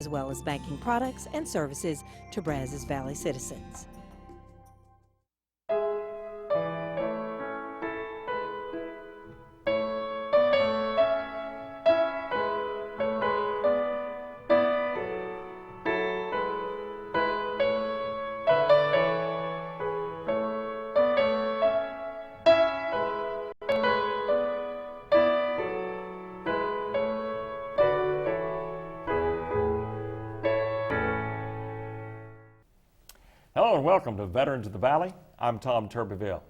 as well as banking products and services to Brazos Valley citizens. Hello and welcome to Veterans of the Valley. I'm Tom Turbeville.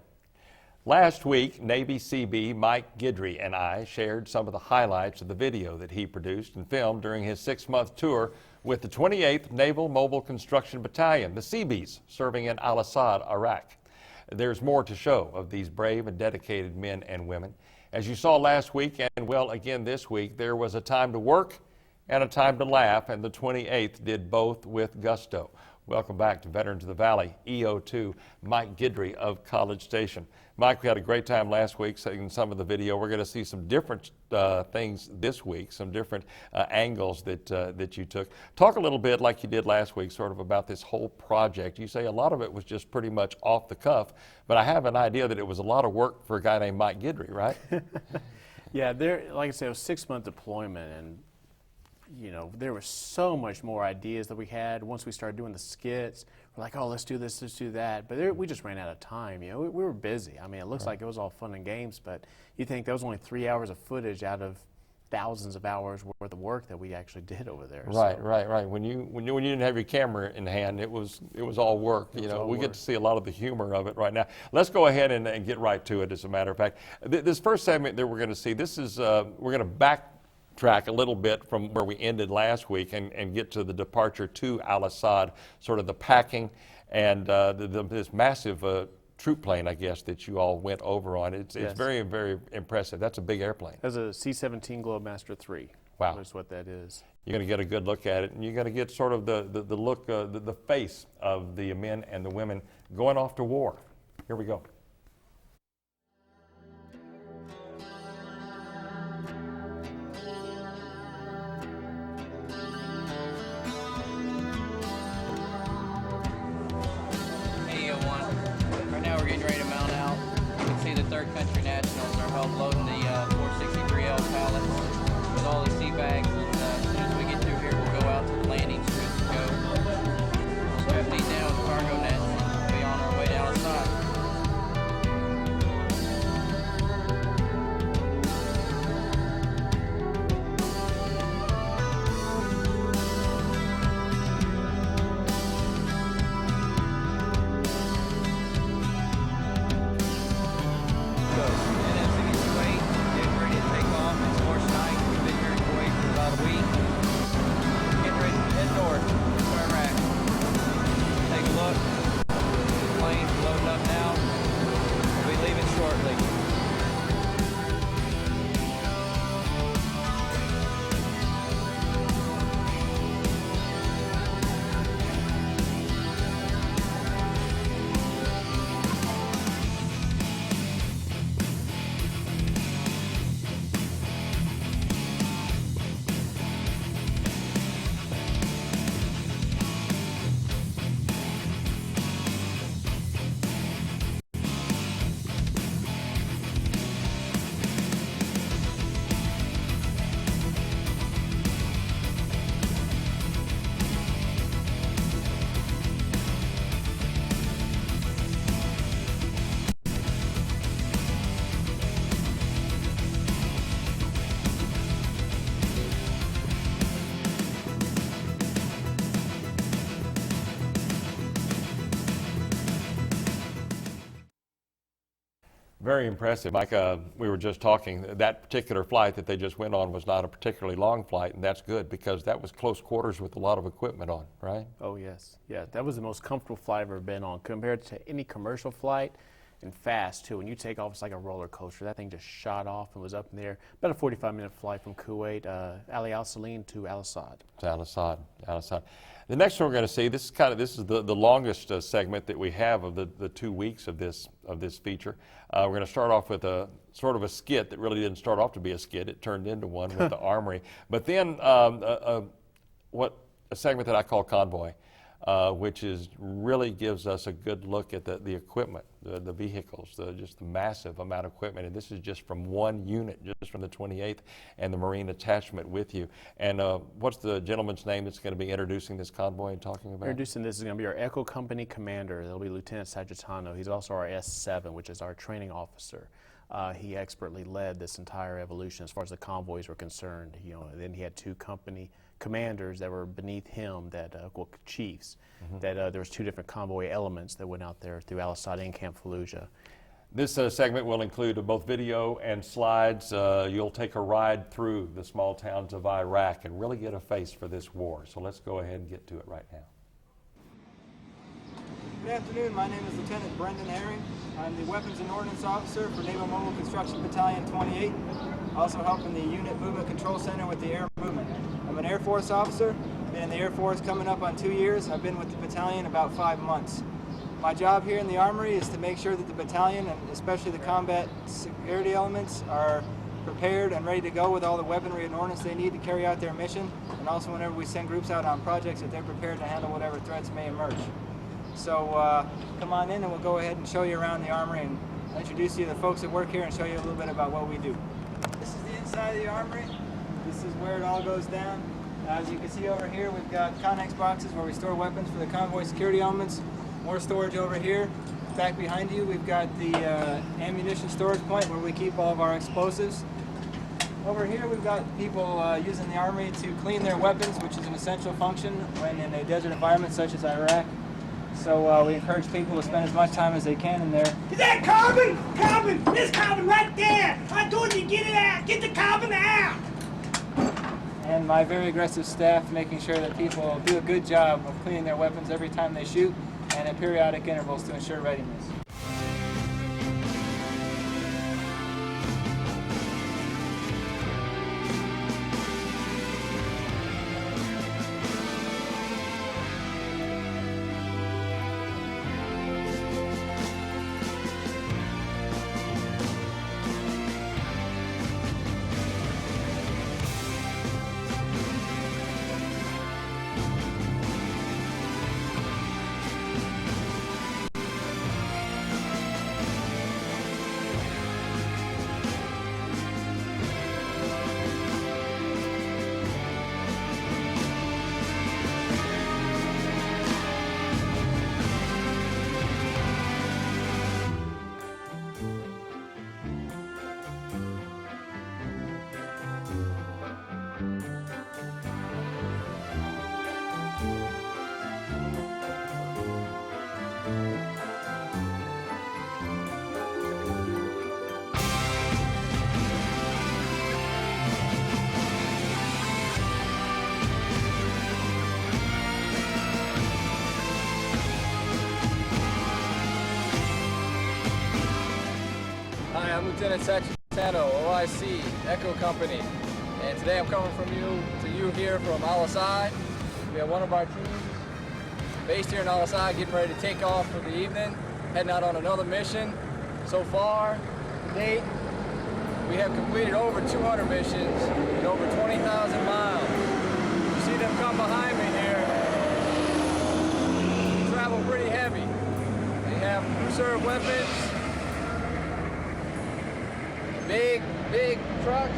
Last week, Navy Seabee Mike Guidry and I shared some of the highlights of the video that he produced and filmed during his 6-month tour with the 28th Naval Mobile Construction Battalion, the Seabees, serving in Al-Assad, Iraq. There's more to show of these brave and dedicated men and women. As you saw last week and well again this week, there was a time to work and a time to laugh, and the 28th did both with gusto. Welcome back to Veterans of the Valley, EO2, Mike Guidry of College Station. Mike, we had a great time last week seeing some of the video. We're going to see some different things this week, some different angles that you took. Talk a little bit like you did last week, sort of about this whole project. You say a lot of it was just pretty much off the cuff, but I have an idea that it was a lot of work for a guy named Mike Guidry, right? Yeah, like I said, it was a 6-month deployment, and you know, there was so much more ideas that we had. Once we started doing the skits, we're like, oh, let's do this, let's do that. But we just ran out of time. You know, we were busy. I mean, it looks like it was all fun and games, but you think that was only 3 hours of footage out of thousands of hours worth of work that we actually did over there. Right, so. right. When you didn't have your camera in hand, it was all work. You know, we get to see a lot of the humor of it right now. Let's go ahead and get right to it. As a matter of fact, this first segment that we're going to see, this is we're going to backtrack a little bit from where we ended last week and get to the departure to Al-Assad, sort of the packing and this massive troop plane, I guess, that you all went over on. It's very, very impressive. That's a big airplane. That's a C-17 Globemaster III. Wow. That's what that is. You're going to get a good look at it, and you're going to get sort of the look, the face of the men and the women going off to war. Here we go. Country Nationals are held loading the 463L pallets with all the sea bags, and as soon as we get through here, we'll go out to the landing strip and go strap these down with cargo nets and be on our way down the side. Very impressive. Mike, we were just talking, that particular flight that they just went on was not a particularly long flight, and that's good because that was close quarters with a lot of equipment on, right? Oh, yes. Yeah, that was the most comfortable flight I've ever been on compared to any commercial flight, and fast, too. When you take off, it's like a roller coaster. That thing just shot off and was up in the air. About a 45-minute flight from Kuwait, Ali Al-Saleen to Al-Assad. To Al-Assad. The next one we're going to see, this is the longest segment that we have of the 2 weeks of this feature. We're going to start off with a sort of a skit that really didn't start off to be a skit. It turned into one with the armory. But then what a segment that I call Convoy, which really gives us a good look at the equipment, the vehicles, just the massive amount of equipment. And this is just from one unit, just from the 28th and the Marine attachment with you. And what's the gentleman's name that's going to be introducing this convoy and talking about? Introducing this is going to be our Echo Company commander. That'll be Lieutenant Saginaw. He's also our S7, which is our training officer. He expertly led this entire evolution as far as the convoys were concerned. Then he had 2 company commanders that were beneath him, chiefs. That there was 2 different convoy elements that went out there through Al-Assad and Camp Fallujah. This segment will include both video and slides. You'll take a ride through the small towns of Iraq and really get a face for this war. So let's go ahead and get to it right now. Good afternoon, my name is Lieutenant Brendan Herring. I'm the Weapons and Ordnance Officer for Naval Mobile Construction Battalion 28. Also helping the Unit Movement Control Center with the air movement. I'm an Air Force officer, been in the Air Force coming up on 2 years. I've been with the battalion about 5 months. My job here in the Armory is to make sure that the battalion, and especially the combat security elements, are prepared and ready to go with all the weaponry and ordnance they need to carry out their mission, and also whenever we send groups out on projects that they're prepared to handle whatever threats may emerge. So come on in and we'll go ahead and show you around the Armory and introduce you to the folks that work here and show you a little bit about what we do. This is the inside of the Armory. This is where it all goes down. As you can see over here, we've got Connex boxes where we store weapons for the convoy security elements. More storage over here. Back behind you, we've got the ammunition storage point where we keep all of our explosives. Over here, we've got people using the Armory to clean their weapons, which is an essential function when in a desert environment such as Iraq. So we encourage people to spend as much time as they can in there. Is that carbon? Carbon! There's carbon right there! I told you, get it out! Get the carbon out! And my very aggressive staff making sure that people do a good job of cleaning their weapons every time they shoot and at periodic intervals to ensure readiness. Hi, I'm Lieutenant Saginaw, OIC, Echo Company, and today I'm coming to you here from Al-Assad. We have one of our teams based here in Al-Assad getting ready to take off for the evening, heading out on another mission. So far, to date, we have completed over 200 missions and over 20,000 miles. You see them come behind me here. They travel pretty heavy. They have reserve weapons, big trucks.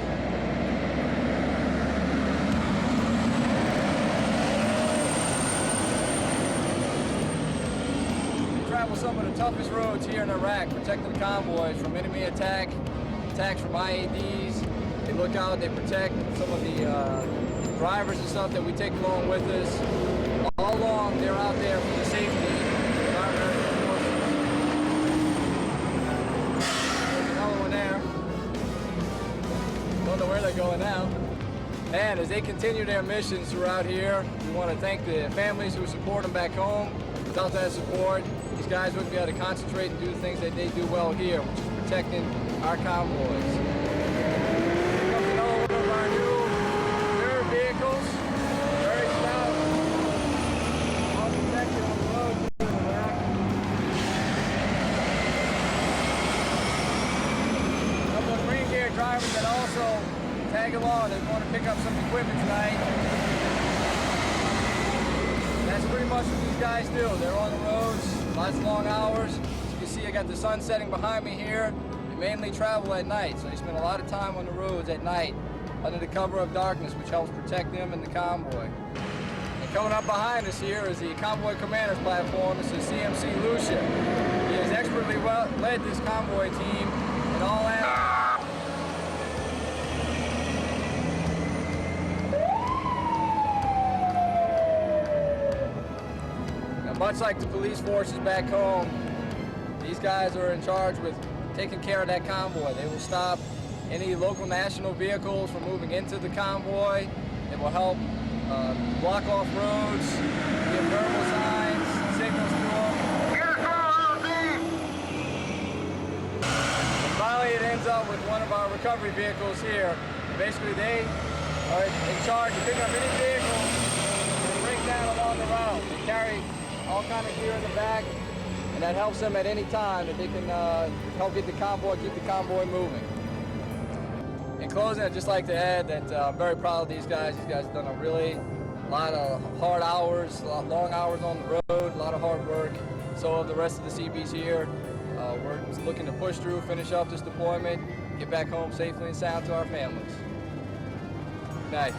They travel some of the toughest roads here in Iraq, protecting the convoys from enemy attacks from IEDs. They look out, they protect some of the drivers and stuff that we take along with us. All along, they're out there for the safety of our American forces. There's another one there. Don't know where they're going now. And as they continue their missions throughout here, we want to thank the families who support them back home. Without that support, these guys wouldn't be able to concentrate and do the things that they do well here, which is protecting our convoys. Here comes another one of our new reserve vehicles. Very stout. All protected on the road here in Iraq. A couple of Green Gear drivers that also tag along. They want to pick up some equipment tonight. much what these guys do. They're on the roads, lots of long hours. As you can see, I got the sun setting behind me here. They mainly travel at night, so they spend a lot of time on the roads at night under the cover of darkness, which helps protect them and the convoy. And coming up behind us here is the convoy commander's platform. This is CMC Lucia. He has expertly led this convoy team in all aspects. Much like the police forces back home, these guys are in charge with taking care of that convoy. They will stop any local national vehicles from moving into the convoy. They will help block off roads, give verbal signs, signals to them. And finally, it ends up with one of our recovery vehicles here. Basically, they are in charge of picking up any vehicle that breaks down along the route. They carry all kind of gear in the back, and that helps them at any time that they can help get the convoy, keep the convoy moving. In closing, I'd just like to add that I'm very proud of these guys. These guys have done a lot of hard hours, long hours on the road, a lot of hard work. So have the rest of the Seabees here. We're looking to push through, finish up this deployment, get back home safely and sound to our families. Good night.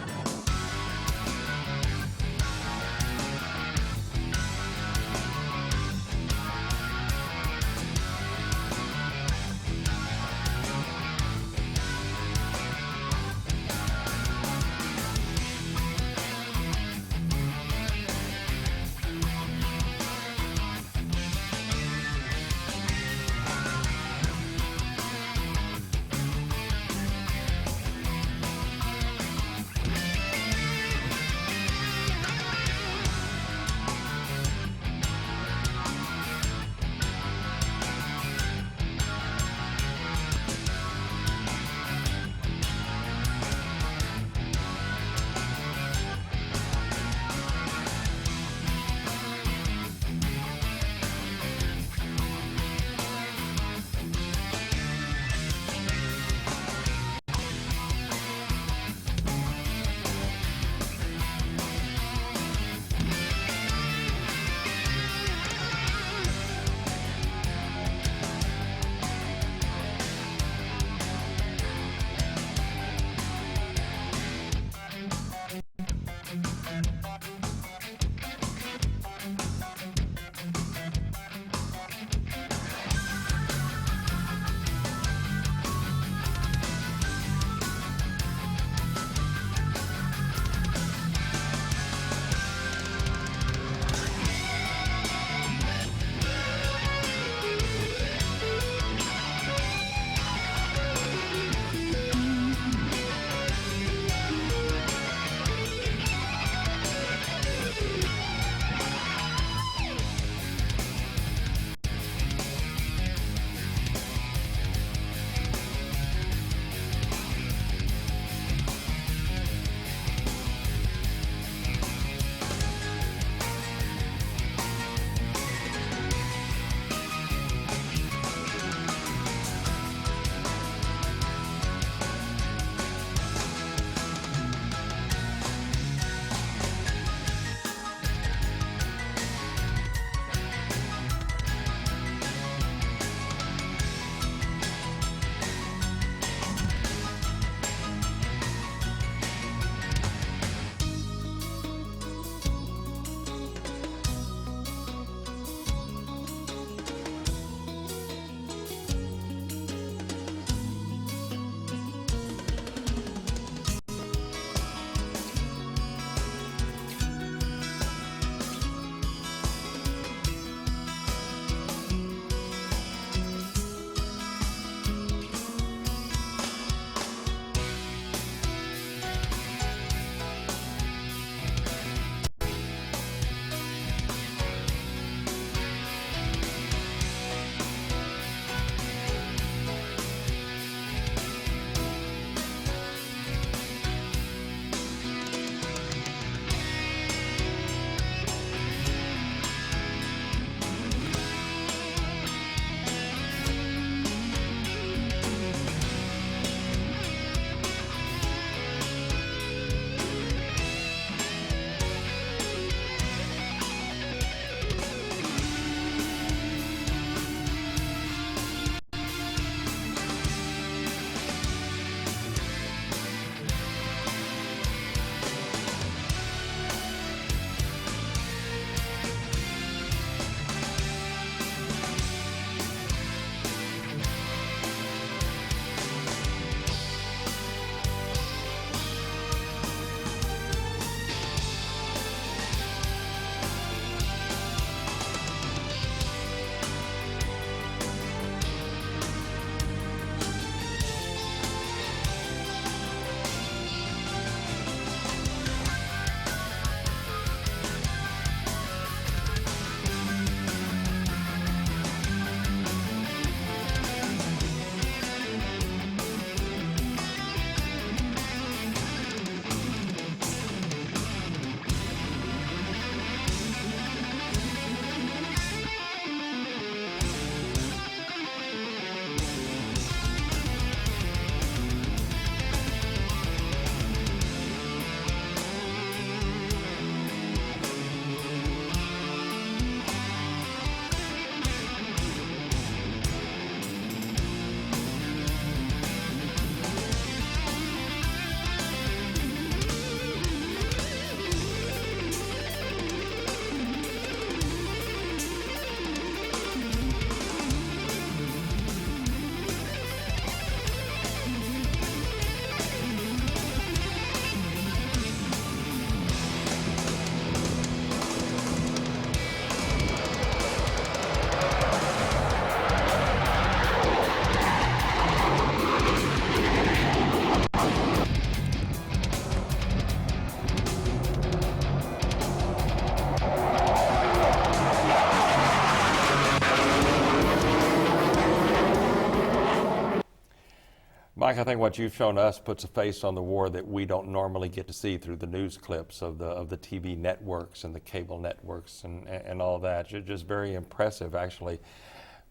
Mike, I think what you've shown us puts a face on the war that we don't normally get to see through the news clips of the TV networks and the cable networks and all that. You're just very impressive, actually,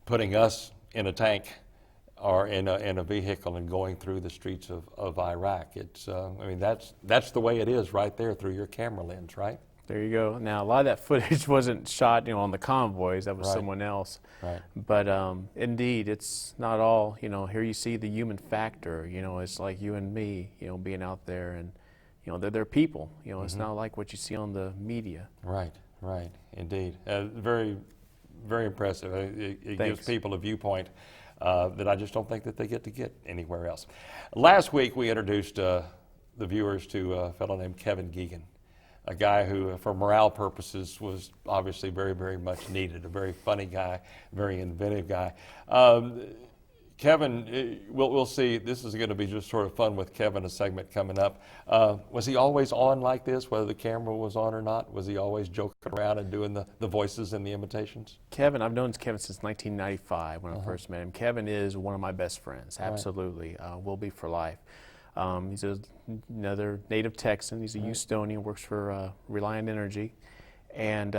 putting us in a tank or in a vehicle and going through the streets of Iraq. It's, I mean, that's the way it is right there through your camera lens, right? There you go. Now, a lot of that footage wasn't shot, on the convoys. That was Right. someone else. Right. But indeed, it's not all. Here you see the human factor. It's like you and me. Being out there, and they're people. It's not like what you see on the media. Right. Right. Indeed. Very, very impressive. It gives people a viewpoint that I just don't think that they get to get anywhere else. Last week we introduced the viewers to a fellow named Kevin Geoghegan, a guy who, for morale purposes, was obviously very, very much needed. A very funny guy, very inventive guy. Kevin, we'll see. This is going to be just sort of fun with Kevin, a segment coming up. Was he always on like this, whether the camera was on or not? Was he always joking around and doing the voices and the imitations? Kevin, I've known Kevin since 1995 when I first met him. Kevin is one of my best friends, absolutely. Will be for life. He's another native Texan. He's a Houstonian, works for Reliant Energy. And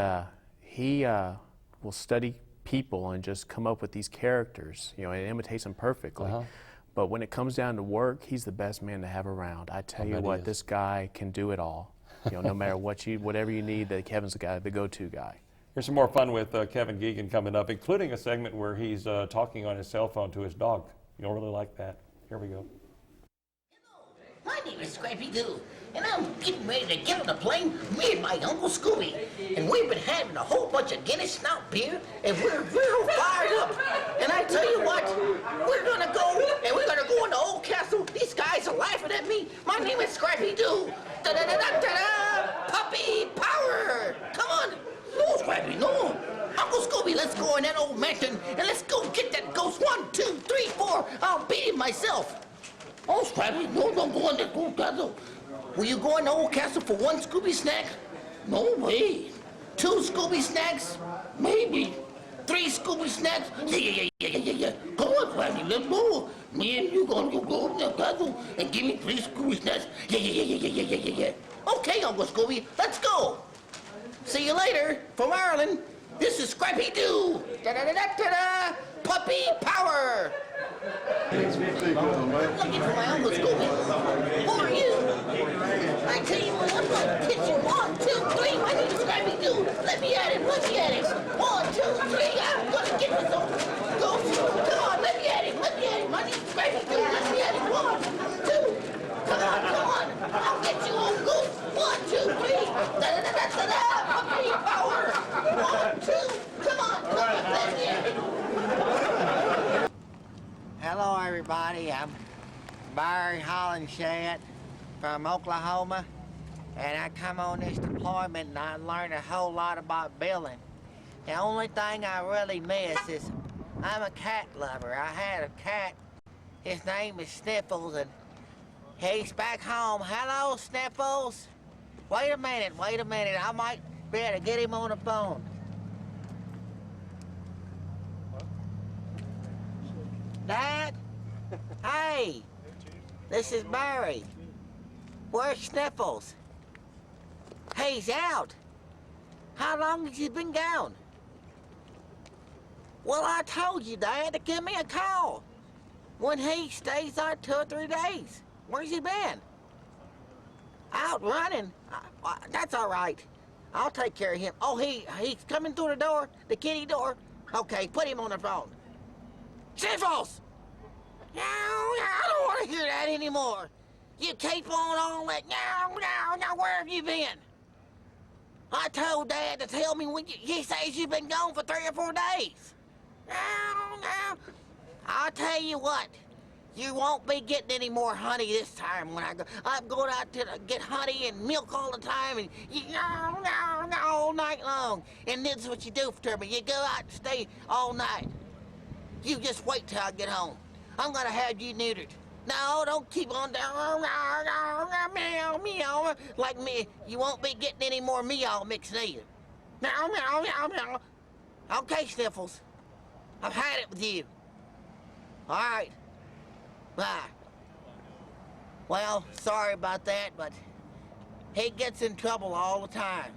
he will study people and just come up with these characters, and imitates them perfectly. But when it comes down to work, he's the best man to have around. I tell you what, this guy can do it all. No matter whatever you need, that Kevin's the go-to guy. Here's some more fun with Kevin Geoghegan coming up, including a segment where he's talking on his cell phone to his dog. You'll really like that. Here we go. My name is Scrappy Doo, and I'm getting ready to get on the plane, me and my Uncle Scooby. And we've been having a whole bunch of Guinness Stout beer, and we're real fired up. And I tell you what, we're gonna go, and we're gonna go in the old castle. These guys are laughing at me. My name is Scrappy Doo. Da-da-da-da-da-da! Puppy power! Come on. No, Scrappy, no. Uncle Scooby, let's go in that old mansion, and let's go get that ghost. 1, 2, 3, 4. I'll beat him myself. Oh, Scrappy, no, don't go in the old castle. Will you go in the old castle for 1 Scooby snack? No way. 2 Scooby snacks? Maybe. 3 Scooby snacks? Yeah. Come on, Scrappy, let's go. Me and you gonna go in the castle and give me 3 Scooby snacks? Yeah. Okay, Uncle Scooby, let's go. See you later. From Ireland, this is Scrappy Doo. Da-da-da-da-da-da. Puppy power. Looking for my Uncle Scooby. Who are you? I tell you what, I'm going to hit you. 1, 2, 3. My name is Scrappy Doo. Let me at him. 1, 2, 3. I'm going to get this old ghost. Come on, let me at him. My name is Scrappy Doo. Let me at him. 1, 2. Come on. I'll get you, old ghost. 1, 2, 3. Da-da-da-da-da-da. Puppy power. 1, 2. Come on, let me at him. Hello everybody, I'm Barry Hollenshed from Oklahoma, and I come on this deployment and I learned a whole lot about building. The only thing I really miss is I'm a cat lover. I had a cat, his name is Sniffles, and he's back home. Hello Sniffles! Wait a minute, I might be able to get him on the phone. Dad? Hey! This is Barry. Where's Sniffles? He's out. How long has he been gone? Well, I told you, Dad, to give me a call. When he stays on 2 or 3 days. Where's he been? Out running? That's all right. I'll take care of him. Oh, he's coming through the door, the kitty door. Okay, put him on the phone. Sniffles! No, I don't want to hear that anymore. You keep on all that. No, where have you been? I told Dad to tell me when he says you've been gone for 3 or 4 days. No. I'll tell you what. You won't be getting any more honey this time when I go. I'm going out to get honey and milk all the time, and all night long. And this is what you do to me. You go out and stay all night. You just wait till I get home. I'm gonna have you neutered. No, don't keep on meow like me. You won't be getting any more meow mix either. Meow. Okay, Sniffles. I've had it with you. All right. Bye. Well, sorry about that, but he gets in trouble all the time.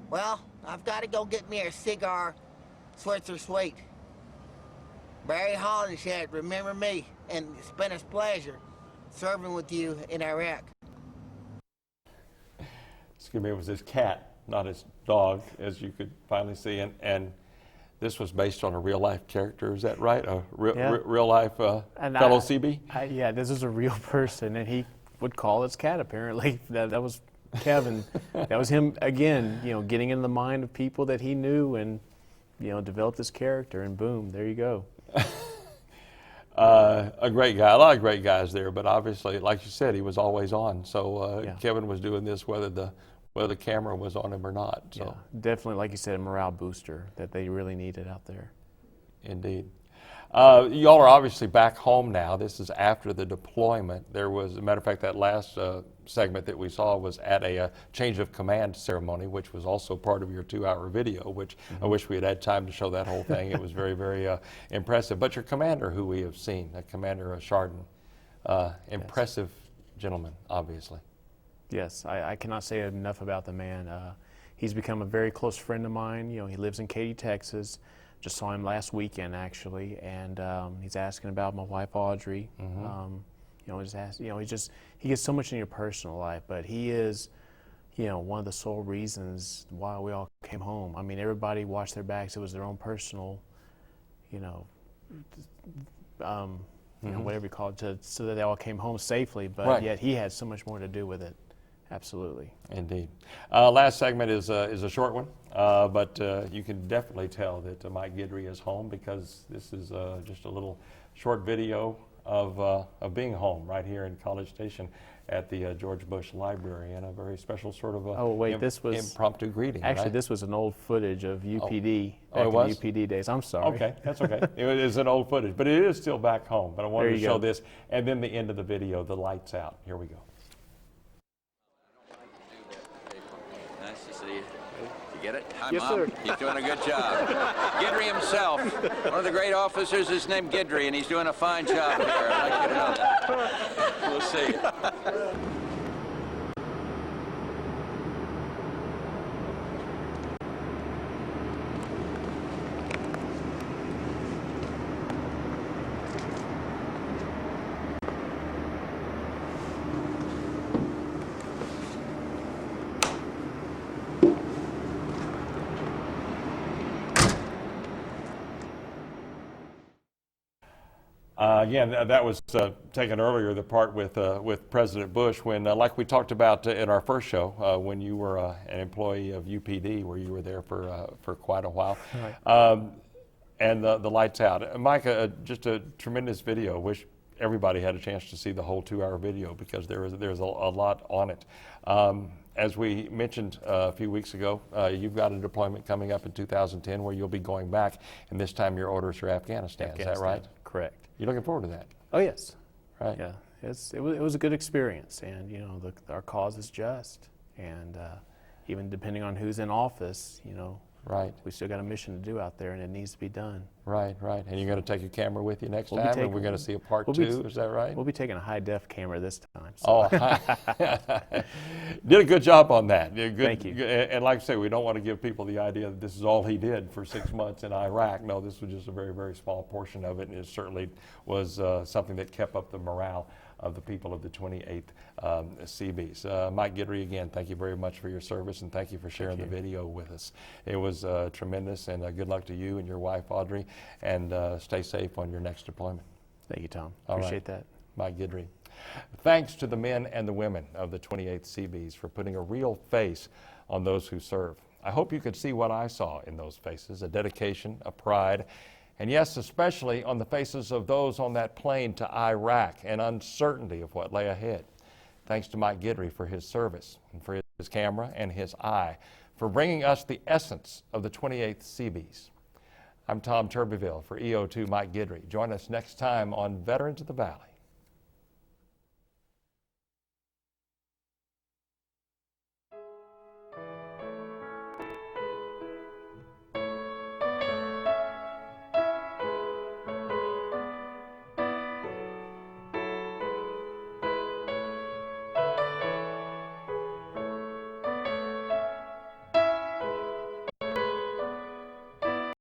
Well, I've got to go get me a cigar, Switzer Sweet. Barry Hollinshed, remember me, and it's been a pleasure serving with you in Iraq. Excuse me, it was his cat, not his dog, as you could finally see. And this was based on a real life character, is that right? A real life fellow Seabee? Yeah, this is a real person, and he would call his cat apparently. That was Kevin. That was him, again, getting in the mind of people that he knew and, developed this character, and boom, there you go. A great guy, a lot of great guys there, but obviously, like you said, he was always on. So Yeah. Kevin was doing this whether the camera was on him or not. So Yeah, definitely, like you said, a morale booster that they really needed out there. Indeed. Y'all are obviously back home now. This is after the deployment. There was, as a matter of fact, that last segment that we saw was at a change of command ceremony, which was also part of your 2-hour video, which I wish we had time to show that whole thing. It was very, very impressive. But your commander, who we have seen, Commander Chardon, impressive gentleman, obviously. Yes, I cannot say enough about the man. He's become a very close friend of mine. He lives in Katy, Texas. Just saw him last weekend, actually, and he's asking about my wife, Audrey. He gets so much in your personal life, but he is, one of the sole reasons why we all came home. I mean, everybody watched their backs. It was their own personal, whatever you call it, so that they all came home safely. But yet he had so much more to do with it. Absolutely. Indeed. Last segment is a short one, but you can definitely tell that Mike Guidry is home because this is just a little short video of being home right here in College Station at the George Bush Library, and a very special sort of this was impromptu greeting. Actually, right? This was an old footage of UPD back it was? in the UPD days. I'm sorry. Okay, that's okay. It is an old footage, but it is still back home. But I wanted to show this, and then the end of the video, the lights out. Here we go. Nice to see you. You get it? Hi, Yes, Mom. sir. He's doing a good job. Guidry himself, one of the great officers, is named Guidry, and he's doing a fine job here. I'd like you to know that. We'll see. Again, that was taken earlier, the part with President Bush, when, like we talked about in our first show, when you were an employee of UPD, where you were there for quite a while, and the lights out. Mike, just a tremendous video. Wish everybody had a chance to see the whole 2-hour video because there's a lot on it. As we mentioned a few weeks ago, you've got a deployment coming up in 2010 where you'll be going back, and this time your orders are Afghanistan. Is that right? Correct. You're looking forward to that? Oh, yes. Right. Yeah. It was a good experience, and our cause is just, and even depending on who's in office, right, we still got a mission to do out there, and it needs to be done. Right. And you're going to take your camera with you next time, and we're going to see a part 2. Is that right? We'll be taking a high-def camera this time. Oh, So. did a good job on that. Thank you. And like I say, we don't want to give people the idea that this is all he did for 6 months in Iraq. No, this was just a very, very small portion of it, and it certainly was something that kept up the morale of the people of the 28th Seabees. Mike Guidry, again, thank you very much for your service, and thank you for sharing the video with us. It was tremendous, and good luck to you and your wife, Audrey, and stay safe on your next deployment. Thank you, Tom. All Appreciate right. that. Mike Guidry. Thanks to the men and the women of the 28th Seabees for putting a real face on those who serve. I hope you could see what I saw in those faces, a dedication, a pride, and yes, especially on the faces of those on that plane to Iraq and uncertainty of what lay ahead. Thanks to Mike Guidry for his service and for his camera and his eye, for bringing us the essence of the 28th Seabees. I'm Tom Turbeville for EO2 Mike Guidry. Join us next time on Veterans of the Valley.